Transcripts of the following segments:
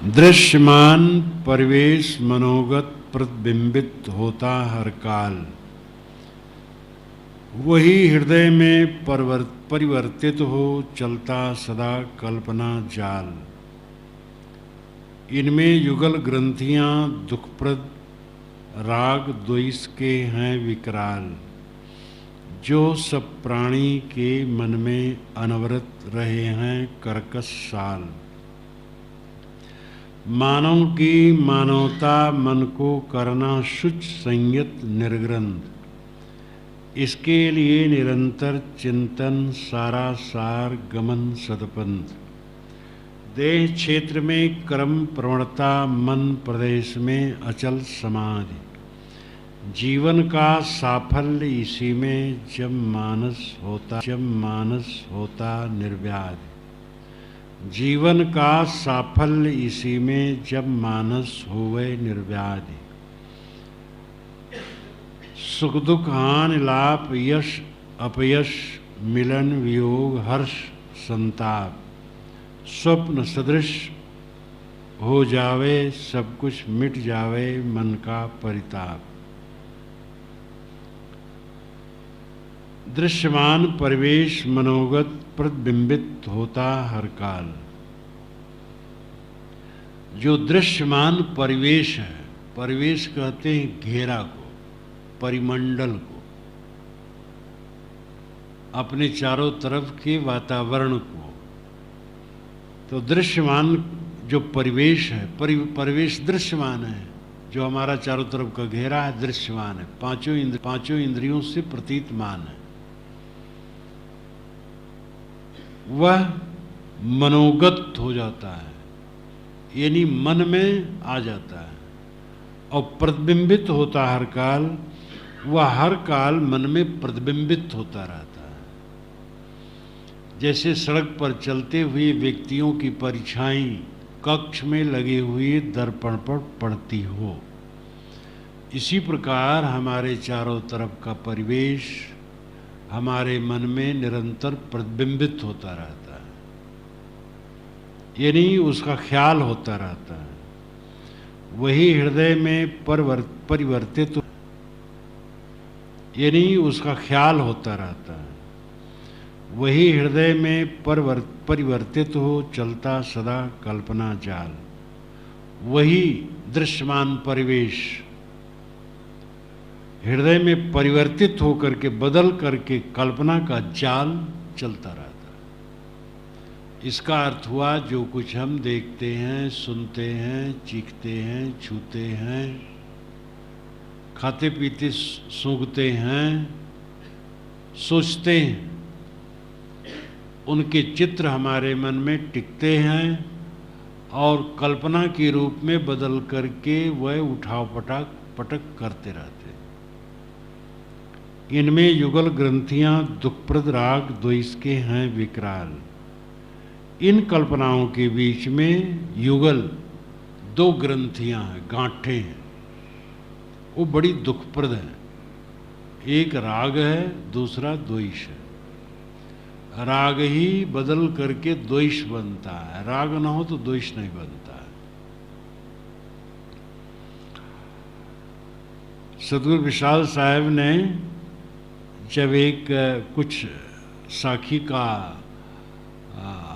दृश्यमान परिवेश मनोगत प्रतिबिंबित होता हर काल, वही हृदय में परिवर्तित हो चलता सदा कल्पना जाल। इनमें युगल ग्रंथियां दुखप्रद राग द्वेष के हैं विकराल, जो सब प्राणी के मन में अनवरत रहे हैं कर्कश साल। मानव की मानवता मन को करना शुच संयत निर्ग्रंथ, इसके लिए निरंतर चिंतन सारा सार गमन सदपंथ। देह क्षेत्र में कर्म प्रवणता, मन प्रदेश में अचल समाधि। जीवन का साफल्य इसी में जब मानस होता निर्व्याध। जीवन का साफल्य इसी में जब मानस होवे निर्व्याधि। सुख दुख हानि लाभ यश अपयश, मिलन वियोग हर्ष संताप। स्वप्न सदृश हो जावे सब कुछ, मिट जावे मन का परिताप। दृश्यमान परिवेश मनोगत प्रतिबिंबित होता हर काल। जो दृश्यमान परिवेश है, परिवेश कहते हैं घेरा को, परिमंडल को, अपने चारों तरफ के वातावरण को। तो दृश्यमान जो परिवेश है, परिवेश दृश्यमान है। जो हमारा चारों तरफ का घेरा है दृश्यमान है, पांचों इंद्रियों से प्रतीतमान है। वह मनोगत हो जाता है, यानी मन में आ जाता है, और प्रतिबिंबित होता हर काल। वह हर काल मन में प्रतिबिंबित होता रहता है। जैसे सड़क पर चलते हुए व्यक्तियों की परछाई कक्ष में लगे हुए दर्पण पर पड़ती हो, इसी प्रकार हमारे चारों तरफ का परिवेश हमारे मन में निरंतर प्रतिबिंबित होता रहता है, यानी उसका ख्याल होता रहता है। वही हृदय में परिवर्तित, यानी उसका ख्याल होता रहता है। वही हृदय में परिवर्तित हो चलता सदा कल्पना जाल। वही दृश्यमान परिवेश हृदय में परिवर्तित होकर के, बदल करके कल्पना का जाल चलता रहता है। इसका अर्थ हुआ जो कुछ हम देखते हैं, सुनते हैं, चीखते हैं, छूते हैं, खाते पीते सूंघते हैं, सोचते हैं, उनके चित्र हमारे मन में टिकते हैं और कल्पना के रूप में बदल करके वह उठाव पटक करते रहते हैं। इनमें युगल ग्रंथियां दुखप्रद राग द्वेष के हैं विकराल। इन कल्पनाओं के बीच में युगल दो ग्रंथियां हैं, गांठें हैं, वो बड़ी दुखप्रद है। एक राग है, दूसरा द्वेष है। राग ही बदल करके द्वेष बनता है, राग ना हो तो द्वेष नहीं बनता है। सदगुरु विशाल साहब ने जब एक कुछ साखी का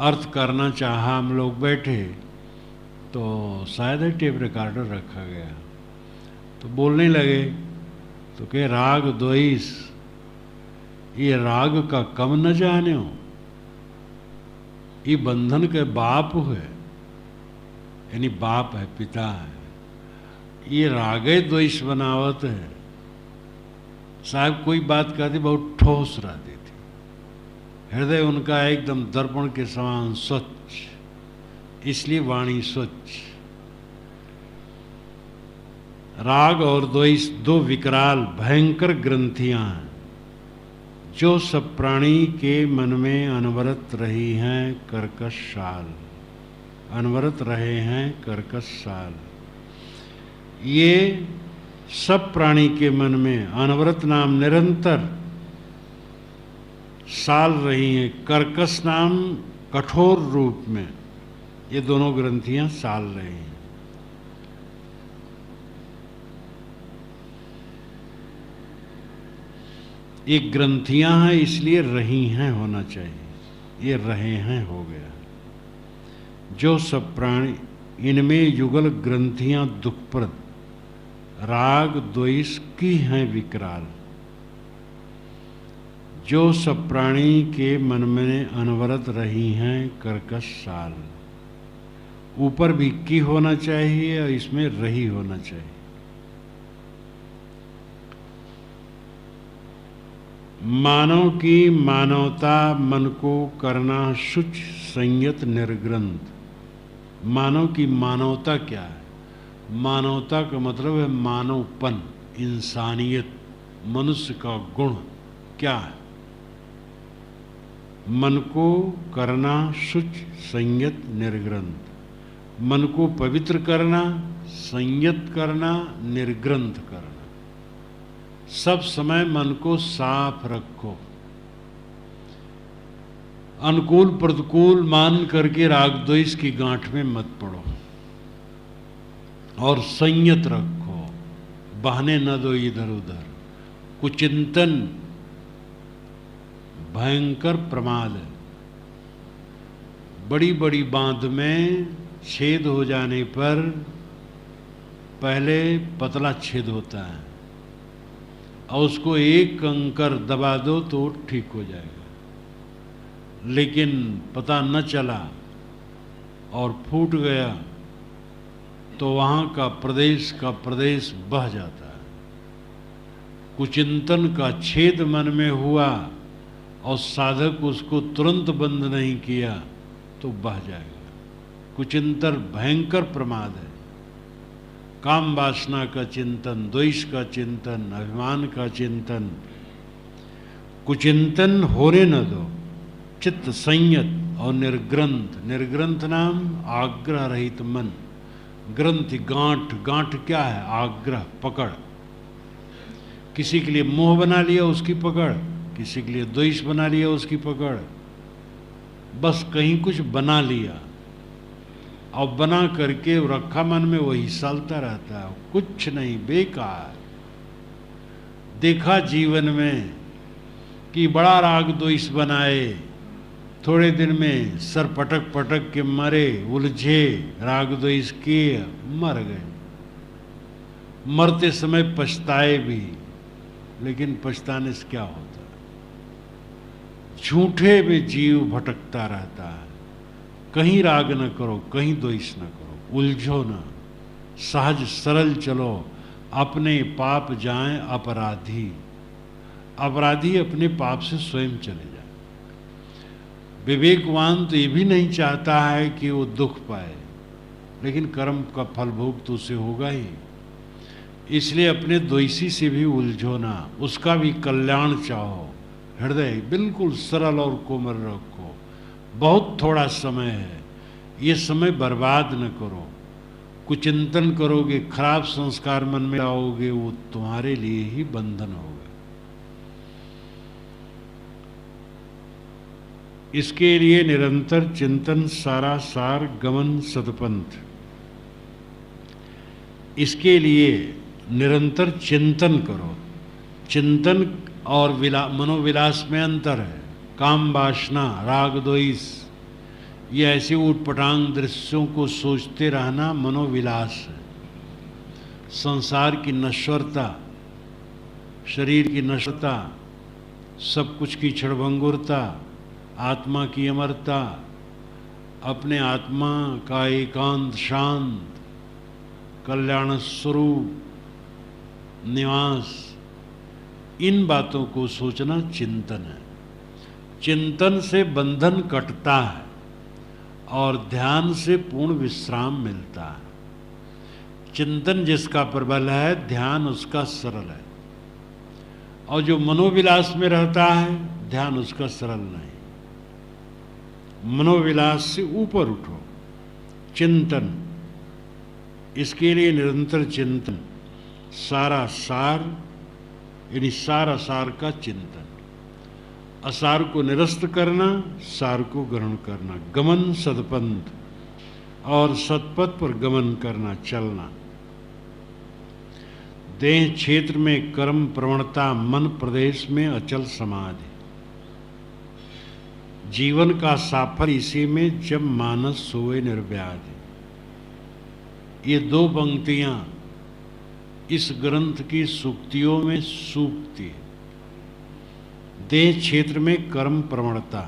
अर्थ करना चाहा, हम लोग बैठे तो शायद टेप रिकॉर्डर रखा गया, तो बोलने लगे तो कहे राग द्वेष ये राग का कम न जाने हो, ये बंधन के बाप है, यानी बाप है, पिता है। ये रागे द्वेष बनावत है। साहब कोई बात कहती बहुत ठोस रहती थी, हृदय उनका एकदम दर्पण के समान स्वच्छ, इसलिए वाणी स्वच्छ। राग और द्वेष दो विकराल भयंकर ग्रंथियां हैं, जो सब प्राणी के मन में अनवरत रही हैं कर्कश साल, अनवरत रहे हैं कर्कश साल। ये सब प्राणी के मन में अनवरत नाम निरंतर साल रही हैं, कर्कश नाम कठोर रूप में, ये दोनों ग्रंथियां साल रहे हैं। ये ग्रंथियां हैं इसलिए रही हैं होना चाहिए, ये रहे हैं हो गया। जो सब प्राणी, इनमें युगल ग्रंथियां दुखप्रद, राग द्वेष की हैं विकराल। जो सब प्राणी के मन में अनवरत रही हैं कर्कश साल। ऊपर भी की होना चाहिए और इसमें रही होना चाहिए। मानव की मानवता मन को करना शुच संयत निर्ग्रंथ। मानव की मानवता क्या है? मानवता का मतलब है मानवपन, इंसानियत, मनुष्य का गुण क्या है? मन को करना शुच संयत निर्ग्रंथ। मन को पवित्र करना, संयत करना, निर्ग्रंथ करना। सब समय मन को साफ रखो। अनुकूल प्रतिकूल मान करके राग द्वेष की गांठ में मत पड़ो और संयत रखो, बहने न दो इधर उधर। कुचिंतन भयंकर प्रमाद है। बड़ी बड़ी बांध में छेद हो जाने पर पहले पतला छेद होता है और उसको एक कंकर दबा दो तो ठीक हो जाएगा, लेकिन पता न चला और फूट गया तो वहाँ का प्रदेश बह जाता है। कुचिंतन का छेद मन में हुआ और साधक उसको तुरंत बंद नहीं किया तो बह जाएगा। कुचिंतन भयंकर प्रमाद है। काम वासना का चिंतन, द्वेष का चिंतन, अभिमान का चिंतन, कुचिंतन होने न दो। चित्त संयत और निर्ग्रंथ। निर्ग्रंथ नाम आग्रह रहित मन। ग्रंथ गांठ, गांठ क्या है? आग्रह, पकड़। किसी के लिए मोह बना लिया उसकी पकड़, किसी के लिए द्वेष बना लिया उसकी पकड़। बस कहीं कुछ बना लिया और बना करके रखा मन में, वही सालता रहता है, कुछ नहीं, बेकार। देखा जीवन में कि बड़ा राग द्वेष बनाए, थोड़े दिन में सर पटक पटक के मरे, उलझे, राग द्वेष किए, मर गए। मरते समय पछताए भी, लेकिन पछताने से क्या होता? झूठे में जीव भटकता रहता है। कहीं राग न करो, कहीं द्वेष न करो, उलझो न, सहज सरल चलो। अपने पाप जाएं अपराधी। अपराधी अपने पाप से स्वयं चले जाए। विवेकवान तो ये भी नहीं चाहता है कि वो दुख पाए, लेकिन कर्म का फल भोग तो उसे होगा ही। इसलिए अपने द्वेषी से भी उलझो ना, उसका भी कल्याण चाहो। हृदय बिल्कुल सरल और कोमल रखो। बहुत थोड़ा समय है, ये समय बर्बाद न करो। कुचिंतन करोगे, खराब संस्कार मन में लाओगे, वो तुम्हारे लिए ही बंधन होगा। इसके लिए निरंतर चिंतन सारा सार गमन सदपंथ। इसके लिए निरंतर चिंतन करो। चिंतन और मनोविलास में अंतर है। काम वासना, राग द्वेष, ये ऐसे ऊटपटांग दृश्यों को सोचते रहना मनोविलास है। संसार की नश्वरता, शरीर की नश्वरता, सब कुछ की क्षणभंगुरता, आत्मा की अमरता, अपने आत्मा का एकांत शांत कल्याण स्वरूप निवास, इन बातों को सोचना चिंतन है। चिंतन से बंधन कटता है और ध्यान से पूर्ण विश्राम मिलता है। चिंतन जिसका प्रबल है, ध्यान उसका सरल है। और जो मनोविलास में रहता है, ध्यान उसका सरल नहीं। मनोविलास से ऊपर उठो। चिंतन, इसके लिए निरंतर चिंतन, सारा सार, यानी सार असार का चिंतन। असार को निरस्त करना, सार को ग्रहण करना। गमन सदपंथ, और सतपथ पर गमन करना, चलना। देह क्षेत्र में कर्म प्रवणता, मन प्रदेश में अचल समाधि। जीवन का साफल इसी में, जब मानस सोए निर्व्याधि। ये दो पंक्तियां इस ग्रंथ की सूक्तियों में सूक्ति। देह क्षेत्र में कर्म प्रवणता,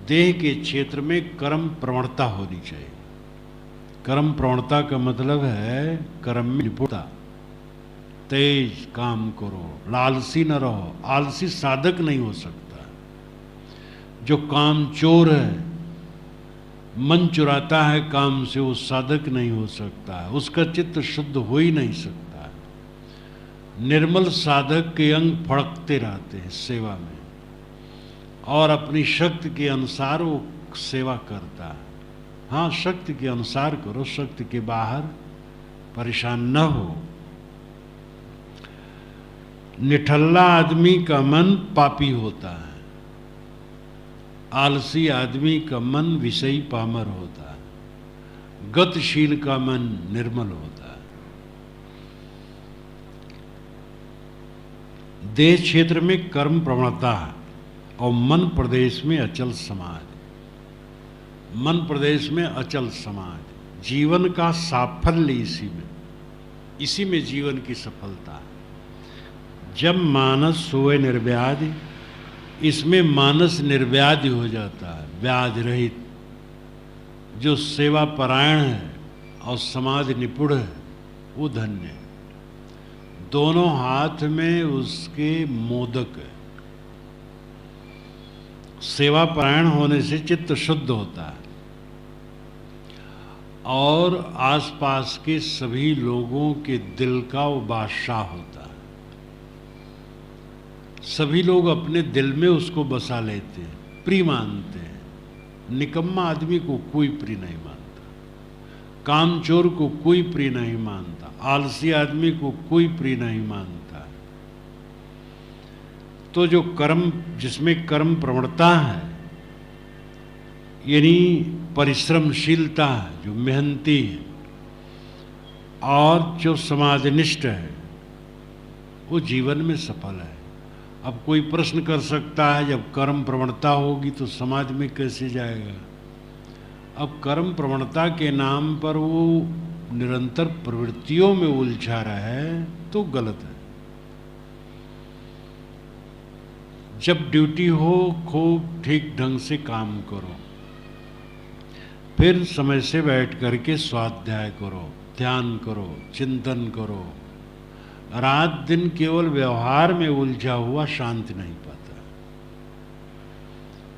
देह के क्षेत्र में कर्म प्रवणता होनी चाहिए। कर्म प्रवणता का मतलब है कर्म में निपुणता, तेज काम करो, लालसी न रहो। आलसी साधक नहीं हो सकता। जो काम चोर है, मन चुराता है काम से, वो साधक नहीं हो सकता है, उसका चित्त शुद्ध हो ही नहीं सकता है। निर्मल साधक के अंग फड़कते रहते हैं सेवा में, और अपनी शक्ति के अनुसार वो सेवा करता है। हाँ, शक्ति के अनुसार करो, शक्ति के बाहर परेशान न हो। निठल्ला आदमी का मन पापी होता है, आलसी आदमी का मन विषयी पामर होता है, गतिशील का मन निर्मल होता है। देह क्षेत्र में कर्म प्रवणता और मन प्रदेश में अचल समाधि। मन प्रदेश में अचल समाधि। जीवन का साफल्य इसी में जीवन की सफलता है। जब मानस सोए निर्व्याधि, इसमें मानस निर्व्याधि हो जाता है, व्याध रहित। जो सेवा परायण है और समाधि निपुण है, वो धन्य है। दोनों हाथ में उसके मोदक है। सेवा परायण होने से चित्त शुद्ध होता है और आसपास के सभी लोगों के दिल का वो बादशाह होता है। सभी लोग अपने दिल में उसको बसा लेते हैं, प्रिय मानते हैं। निकम्मा आदमी को कोई प्रिय नहीं मानता, कामचोर को कोई प्रिय नहीं मानता, आलसी आदमी को कोई प्रिय नहीं मानता। तो जो कर्म, जिसमें कर्म प्रवणता है, यानी परिश्रमशीलता है, जो मेहनती है और जो समाधिनिष्ठ है, वो जीवन में सफल है। अब कोई प्रश्न कर सकता है, जब कर्म प्रवणता होगी तो समाज में कैसे जाएगा? अब कर्म प्रवणता के नाम पर वो निरंतर प्रवृत्तियों में उलझा रहा है तो गलत है। जब ड्यूटी हो, खूब ठीक ढंग से काम करो, फिर समय से बैठ करके स्वाध्याय करो, ध्यान करो, चिंतन करो। रात दिन केवल व्यवहार में उलझा हुआ शांति नहीं पाता,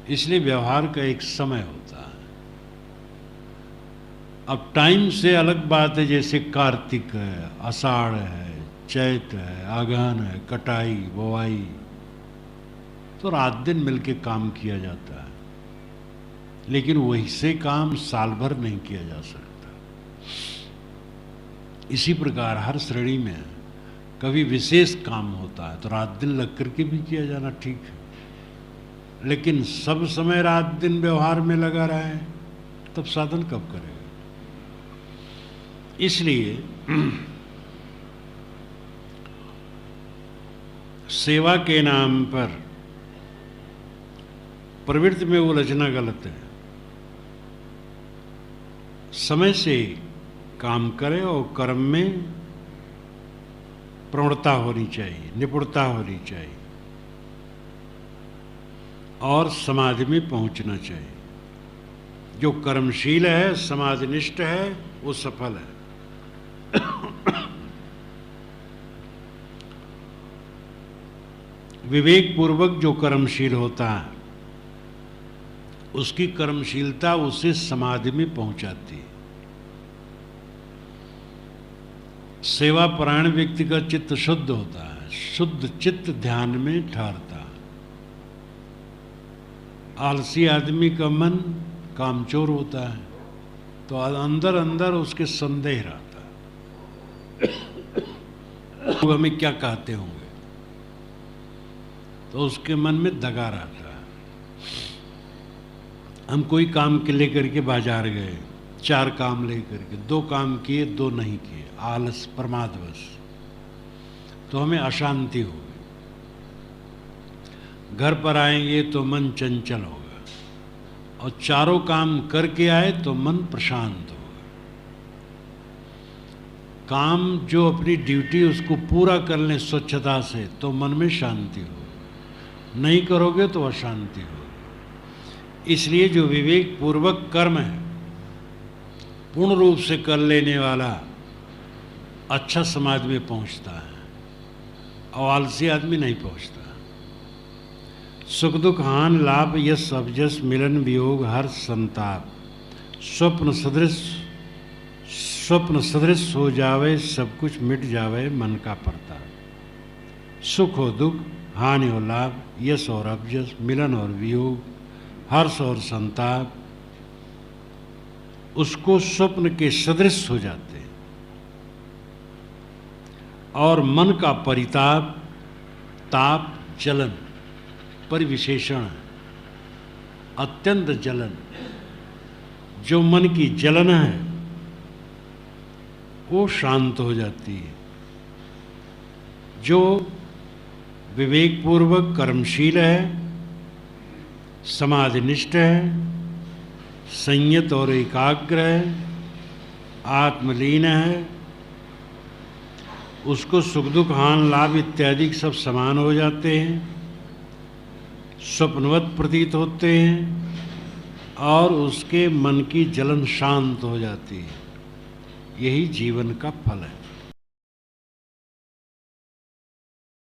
इसलिए व्यवहार का एक समय होता है। अब टाइम से अलग बात है, जैसे कार्तिक है, आषाढ़ है, चैत है, आगहन है, कटाई बोआई, तो रात दिन मिलके काम किया जाता है। लेकिन वही से काम साल भर नहीं किया जा सकता। इसी प्रकार हर श्रेणी में कभी विशेष काम होता है तो रात दिन लग करके भी किया जाना ठीक है, लेकिन सब समय रात दिन व्यवहार में लगा रहा है तब साधन कब करेगा? इसलिए सेवा के नाम पर प्रवृत्ति में उलझना गलत है। समय से काम करे और कर्म में प्रवणता होनी चाहिए, निपुणता होनी चाहिए और समाधि में पहुंचना चाहिए। जो कर्मशील है, समाधिनिष्ठ है, वो सफल है। विवेक पूर्वक जो कर्मशील होता है, उसकी कर्मशीलता उसे समाधि में पहुंचाती है। सेवा परायण व्यक्ति का चित्त शुद्ध होता है, शुद्ध चित्त ध्यान में ठहरता है। आलसी आदमी का मन कामचोर होता है तो अंदर अंदर उसके संदेह रहता है, लोग हमें क्या कहते होंगे, तो उसके मन में दगा रहता है। हम कोई काम के लेकर के बाजार गए, 4 काम लेकर के, 2 काम किए 2 नहीं किए, आलस प्रमादवश, तो हमें अशांति होगी। घर पर आएंगे तो मन चंचल होगा, और 4 काम करके आए तो मन प्रशांत होगा। काम जो अपनी ड्यूटी उसको पूरा कर लें स्वच्छता से तो मन में शांति होगी, नहीं करोगे तो अशांति होगी। इसलिए जो विवेक पूर्वक कर्म है पूर्ण रूप से कर लेने वाला अच्छा समाज में पहुंचता है, और आलसी आदमी नहीं पहुंचता। सुख दुख हान लाभ यश अवजस मिलन वियोग हर संताप, स्वप्न सदृश हो जावे सब कुछ मिट जावे मन का प्रताप। सुख हो दुख, हानि हो लाभ, यश और अवजस, मिलन और वियोग, हर्ष और संताप, उसको स्वप्न के सदृश हो जाते हैं। और मन का परिताप, ताप, जलन, परिविशेषण, अत्यंत जलन, जो मन की जलन है वो शांत हो जाती है। जो विवेकपूर्वक कर्मशील है, समाधिनिष्ठ है, संयत और एकाग्र है, आत्मलीन है, उसको सुख दुख हान लाभ इत्यादि सब समान हो जाते हैं, स्वप्नवत प्रतीत होते हैं, और उसके मन की जलन शांत हो जाती है। यही जीवन का फल है।